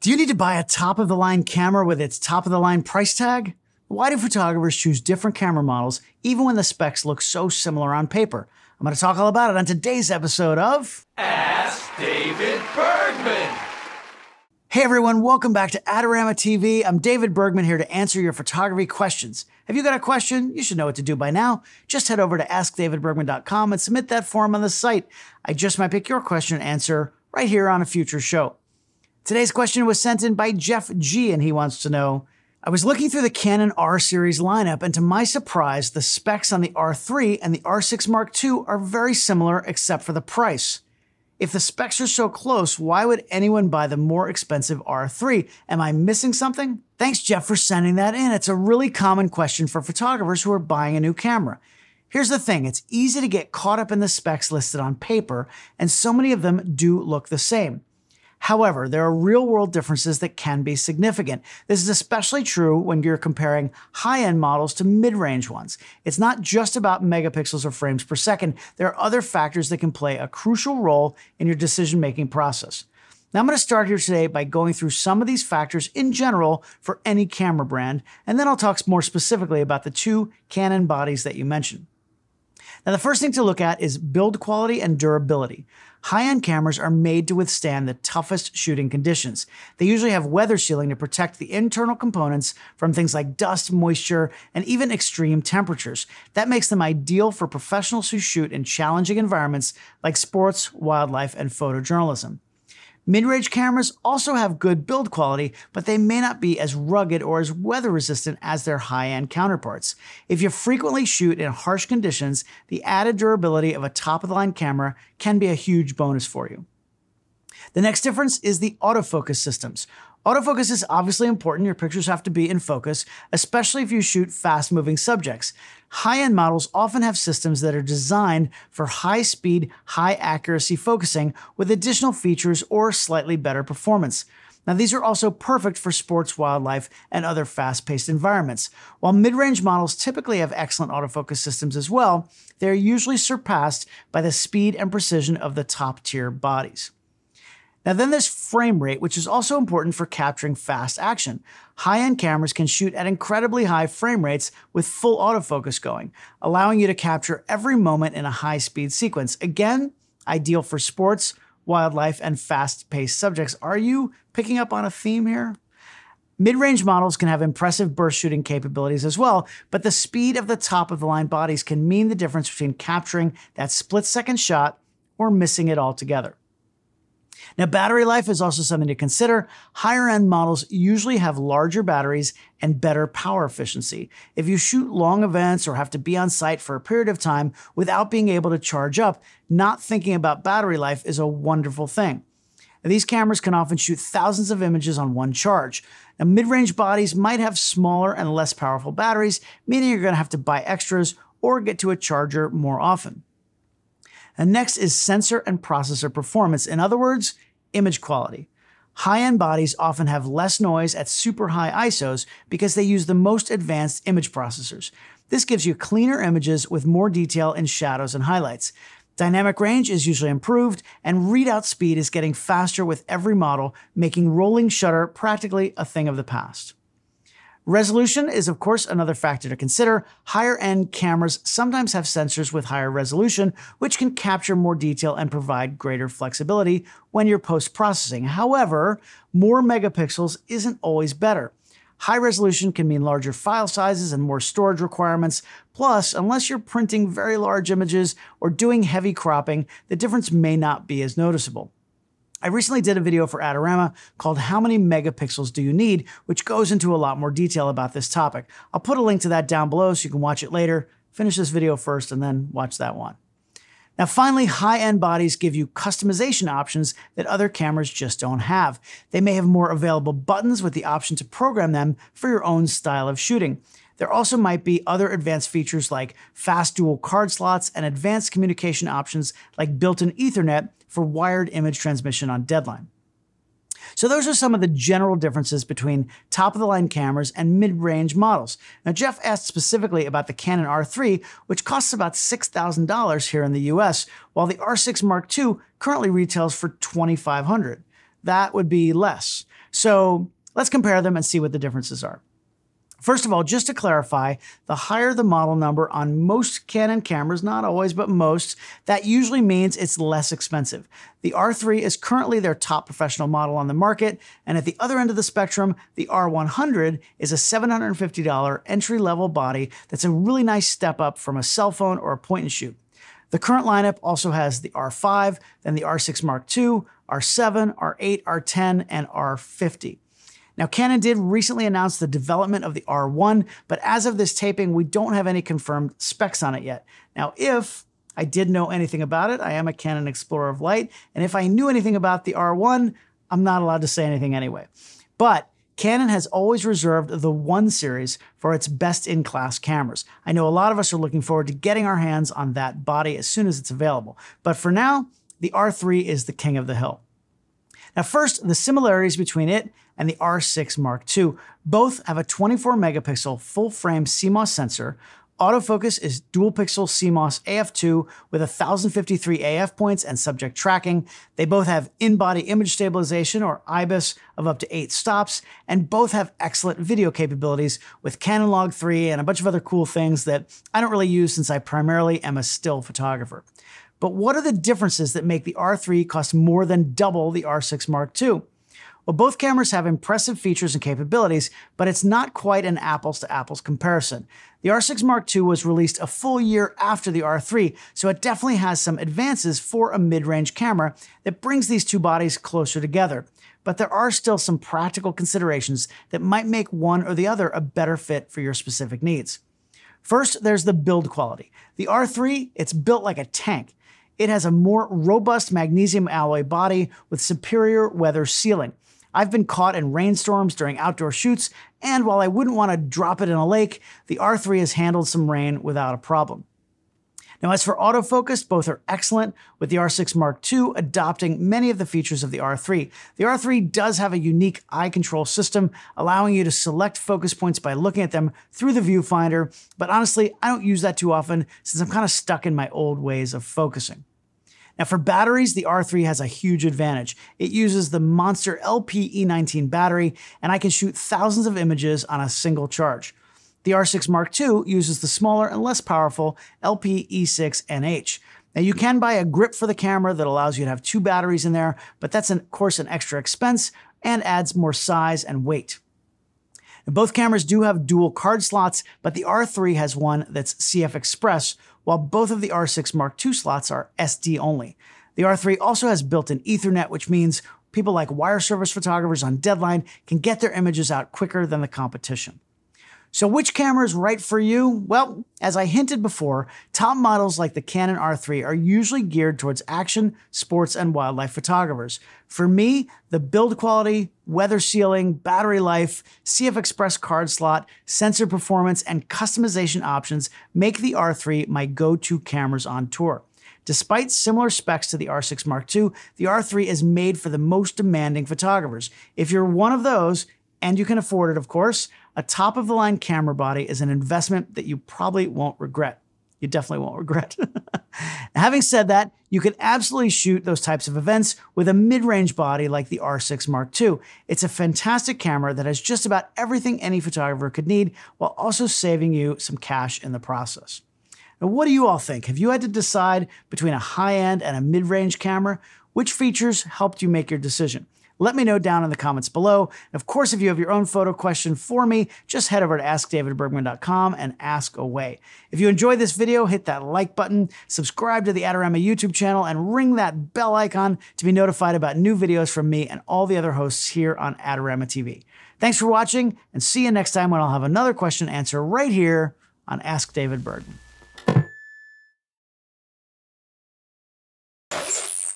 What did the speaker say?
Do you need to buy a top-of-the-line camera with its top-of-the-line price tag? Why do photographers choose different camera models even when the specs look so similar on paper? I'm going to talk all about it on today's episode of Ask David Bergman. Hey everyone, welcome back to Adorama TV. I'm David Bergman here to answer your photography questions. Have you got a question? You should know what to do by now. Just head over to askdavidbergman.com and submit that form on the site. I just might pick your question and answer right here on a future show. Today's question was sent in by Jeff G, and he wants to know, I was looking through the Canon R series lineup, and to my surprise, the specs on the R3 and the R6 Mark II are very similar except for the price. If the specs are so close, why would anyone buy the more expensive R3? Am I missing something? Thanks, Jeff, for sending that in. It's a really common question for photographers who are buying a new camera. Here's the thing, it's easy to get caught up in the specs listed on paper, and so many of them do look the same. However, there are real-world differences that can be significant. This is especially true when you're comparing high-end models to mid-range ones. It's not just about megapixels or frames per second. There are other factors that can play a crucial role in your decision-making process. Now, I'm going to start here today by going through some of these factors in general for any camera brand, and then I'll talk more specifically about the two Canon bodies that you mentioned. Now, the first thing to look at is build quality and durability. High-end cameras are made to withstand the toughest shooting conditions. They usually have weather sealing to protect the internal components from things like dust, moisture, and even extreme temperatures. That makes them ideal for professionals who shoot in challenging environments like sports, wildlife, and photojournalism. Mid-range cameras also have good build quality, but they may not be as rugged or as weather-resistant as their high-end counterparts. If you frequently shoot in harsh conditions, the added durability of a top-of-the-line camera can be a huge bonus for you. The next difference is the autofocus systems. Autofocus is obviously important. Your pictures have to be in focus, especially if you shoot fast-moving subjects. High-end models often have systems that are designed for high-speed, high-accuracy focusing with additional features or slightly better performance. Now, these are also perfect for sports, wildlife, and other fast-paced environments. While mid-range models typically have excellent autofocus systems as well, they are usually surpassed by the speed and precision of the top-tier bodies. Now then there's frame rate, which is also important for capturing fast action. High-end cameras can shoot at incredibly high frame rates with full autofocus going, allowing you to capture every moment in a high-speed sequence. Again, ideal for sports, wildlife, and fast-paced subjects. Are you picking up on a theme here? Mid-range models can have impressive burst shooting capabilities as well, but the speed of the top-of-the-line bodies can mean the difference between capturing that split-second shot or missing it altogether. Now, battery life is also something to consider. Higher-end models usually have larger batteries and better power efficiency. If you shoot long events or have to be on site for a period of time without being able to charge up, not thinking about battery life is a wonderful thing. Now, these cameras can often shoot thousands of images on one charge. Now, mid-range bodies might have smaller and less powerful batteries, meaning you're going to have to buy extras or get to a charger more often. And next is sensor and processor performance. In other words, image quality. High-end bodies often have less noise at super high ISOs because they use the most advanced image processors. This gives you cleaner images with more detail in shadows and highlights. Dynamic range is usually improved, and readout speed is getting faster with every model, making rolling shutter practically a thing of the past. Resolution is, of course, another factor to consider. Higher-end cameras sometimes have sensors with higher resolution, which can capture more detail and provide greater flexibility when you're post-processing. However, more megapixels isn't always better. High resolution can mean larger file sizes and more storage requirements. Plus, unless you're printing very large images or doing heavy cropping, the difference may not be as noticeable. I recently did a video for Adorama called How Many Megapixels Do You Need?, which goes into a lot more detail about this topic. I'll put a link to that down below so you can watch it later. Finish this video first and then watch that one. Now finally, high-end bodies give you customization options that other cameras just don't have. They may have more available buttons with the option to program them for your own style of shooting. There also might be other advanced features like fast dual card slots and advanced communication options like built-in Ethernet for wired image transmission on deadline. So those are some of the general differences between top-of-the-line cameras and mid-range models. Now, Jeff asked specifically about the Canon R3, which costs about $6,000 here in the US, while the R6 Mark II currently retails for $2,500. that would be less. So let's compare them and see what the differences are. First of all, just to clarify, the higher the model number on most Canon cameras, not always, but most, that usually means it's less expensive. The R3 is currently their top professional model on the market, and at the other end of the spectrum, the R100 is a $750 entry-level body that's a really nice step up from a cell phone or a point-and-shoot. The current lineup also has the R5, then the R6 Mark II, R7, R8, R10, and R50. Now, Canon did recently announce the development of the R1, but as of this taping, we don't have any confirmed specs on it yet. Now, if I did know anything about it, I am a Canon Explorer of Light, and if I knew anything about the R1, I'm not allowed to say anything anyway. But Canon has always reserved the 1 series for its best-in-class cameras. I know a lot of us are looking forward to getting our hands on that body as soon as it's available. But for now, the R3 is the king of the hill. Now first, the similarities between it and the R6 Mark II. Both have a 24-megapixel full-frame CMOS sensor. Autofocus is dual-pixel CMOS AF2 with 1053 AF points and subject tracking. They both have in-body image stabilization, or IBIS, of up to 8 stops, and both have excellent video capabilities with Canon Log 3 and a bunch of other cool things that I don't really use since I primarily am a still photographer. But what are the differences that make the R3 cost more than double the R6 Mark II? Well, both cameras have impressive features and capabilities, but it's not quite an apples-to-apples comparison. The R6 Mark II was released a full year after the R3, so it definitely has some advances for a mid-range camera that brings these two bodies closer together. But there are still some practical considerations that might make one or the other a better fit for your specific needs. First, there's the build quality. The R3, it's built like a tank. It has a more robust magnesium alloy body with superior weather sealing. I've been caught in rainstorms during outdoor shoots, and while I wouldn't want to drop it in a lake, the R3 has handled some rain without a problem. Now, as for autofocus, both are excellent, with the R6 Mark II adopting many of the features of the R3. The R3 does have a unique eye control system, allowing you to select focus points by looking at them through the viewfinder, but honestly, I don't use that too often since I'm kind of stuck in my old ways of focusing. Now for batteries, the R3 has a huge advantage. It uses the Monster LP-E19 battery, and I can shoot thousands of images on a single charge. The R6 Mark II uses the smaller and less powerful LP-E6NH. Now you can buy a grip for the camera that allows you to have 2 batteries in there, but that's of course an extra expense and adds more size and weight. Now, both cameras do have dual card slots, but the R3 has one that's CF Express, while both of the R6 Mark II slots are SD only. The R3 also has built-in Ethernet, which means people like wire service photographers on deadline can get their images out quicker than the competition. So which camera is right for you? Well, as I hinted before, top models like the Canon R3 are usually geared towards action, sports, and wildlife photographers. For me, the build quality, weather sealing, battery life, CF Express card slot, sensor performance, and customization options make the R3 my go-to cameras on tour. Despite similar specs to the R6 Mark II, the R3 is made for the most demanding photographers. If you're one of those, and you can afford it, of course, a top-of-the-line camera body is an investment that you probably won't regret. You definitely won't regret. Having said that, you can absolutely shoot those types of events with a mid-range body like the R6 Mark II. It's a fantastic camera that has just about everything any photographer could need, while also saving you some cash in the process. Now, what do you all think? Have you had to decide between a high-end and a mid-range camera? Which features helped you make your decision? Let me know down in the comments below. And of course, if you have your own photo question for me, just head over to askdavidbergman.com and ask away. If you enjoyed this video, hit that like button, subscribe to the Adorama YouTube channel, and ring that bell icon to be notified about new videos from me and all the other hosts here on Adorama TV. Thanks for watching, and see you next time when I'll have another question to answer right here on Ask David Bergman.